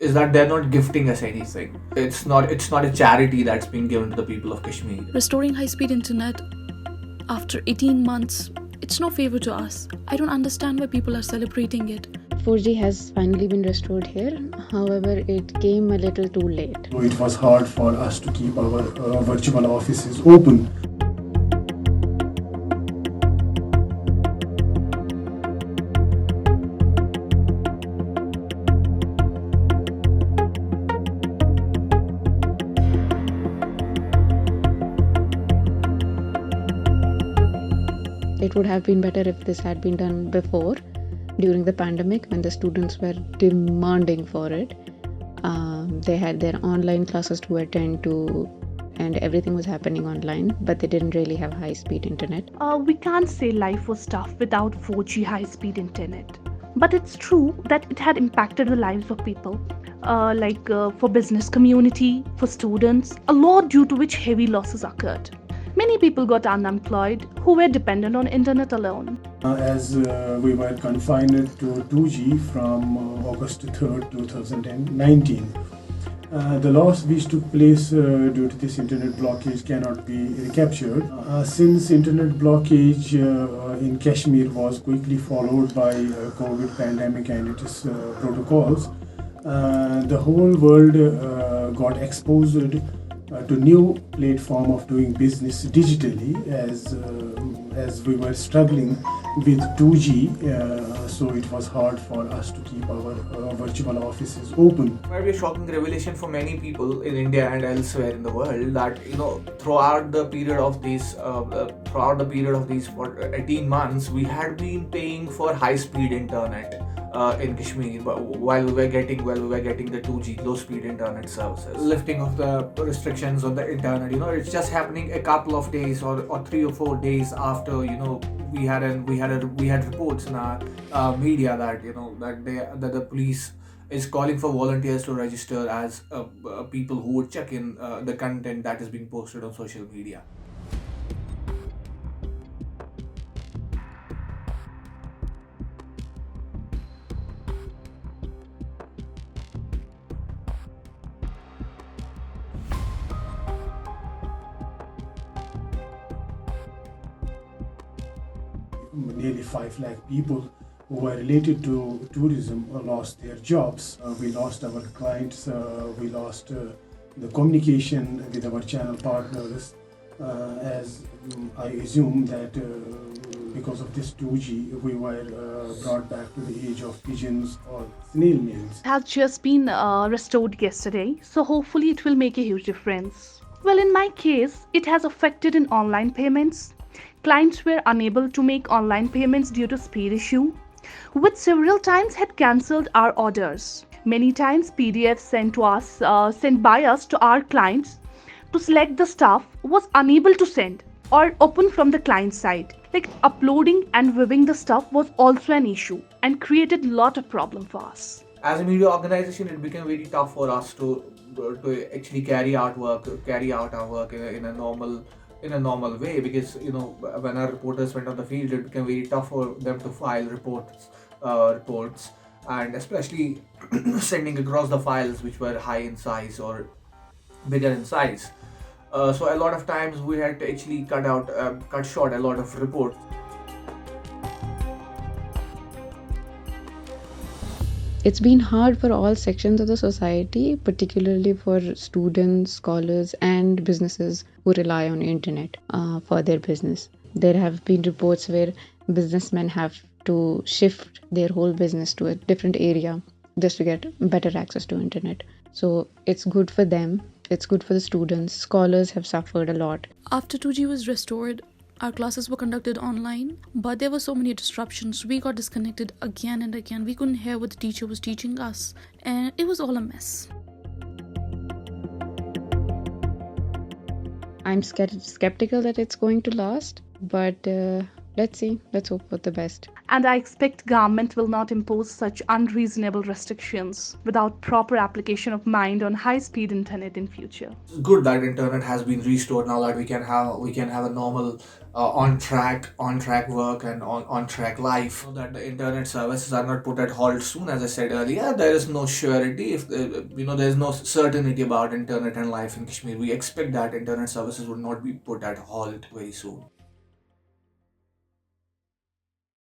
is that they're not gifting us anything. It's not a charity that's being given to the people of Kashmir. Restoring high speed internet after 18 months, it's no favor to us. I don't understand why people are celebrating it. 4G has finally been restored here. However, it came a little too late. It was hard for us to keep our virtual offices open. It would have been better if this had been done before, during the pandemic, when the students were demanding for it. They had their online classes to attend to, and everything was happening online, but they didn't really have high-speed internet. We can't say life was tough without 4G high speed internet. But it's true that it had impacted the lives of people, for business community, for students, a lot due to which heavy losses occurred. Many people got unemployed who were dependent on internet alone. As we were confined to 2G from August 3rd, 2019. The loss which took place due to this internet blockage cannot be recaptured. Since internet blockage in Kashmir was quickly followed by COVID pandemic and its protocols, the whole world got exposed to new platform of doing business digitally as we were struggling with 2G, so it was hard for us to keep our virtual offices open. It might be a shocking revelation for many people in India and elsewhere in the world that throughout the period of these for 18 months we had been paying for high speed internet in Kashmir, while we were getting the 2G low speed internet services. Lifting of the restrictions on the internet, it's just happening a couple of days or 3 or 4 days after we had reports in our media that that the police is calling for volunteers to register as people who would check in the content that is being posted on social media. Nearly 5 lakh people who were related to tourism lost their jobs. We lost our clients, we lost the communication with our channel partners, as I assume that because of this 2G, we were brought back to the age of pigeons or snail mails. It has just been restored yesterday, so hopefully it will make a huge difference. Well, in my case, it has affected in online payments. Clients were unable to make online payments due to speed issue, which several times had cancelled our orders. Many times PDFs sent by us to our clients to select the stuff was unable to send or open from the client side. Like uploading and viewing the stuff was also an issue and created a lot of problem for us. As a media organization, it became very tough for us to actually carry out our work in a normal way, because when our reporters went on the field, it became very tough for them to file reports, and especially sending across the files which were high in size or bigger in size. So a lot of times we had to actually cut short a lot of reports. It's been hard for all sections of the society, particularly for students, scholars, and businesses who rely on internet for their business. There have been reports where businessmen have to shift their whole business to a different area just to get better access to internet. So it's good for them. It's good for the students. Scholars have suffered a lot. After 2G was restored, our classes were conducted online, but there were so many disruptions. We got disconnected again and again. We couldn't hear what the teacher was teaching us, and it was all a mess. I'm skeptical that it's going to last, but Let's see. Let's hope for the best. And I expect government will not impose such unreasonable restrictions without proper application of mind on high-speed internet in future. It's good that internet has been restored now that we can have a normal on track work and on track life. So that the internet services are not put at halt soon. As I said earlier, there is no surety, if there is no certainty about internet and life in Kashmir. We expect that internet services would not be put at halt very soon.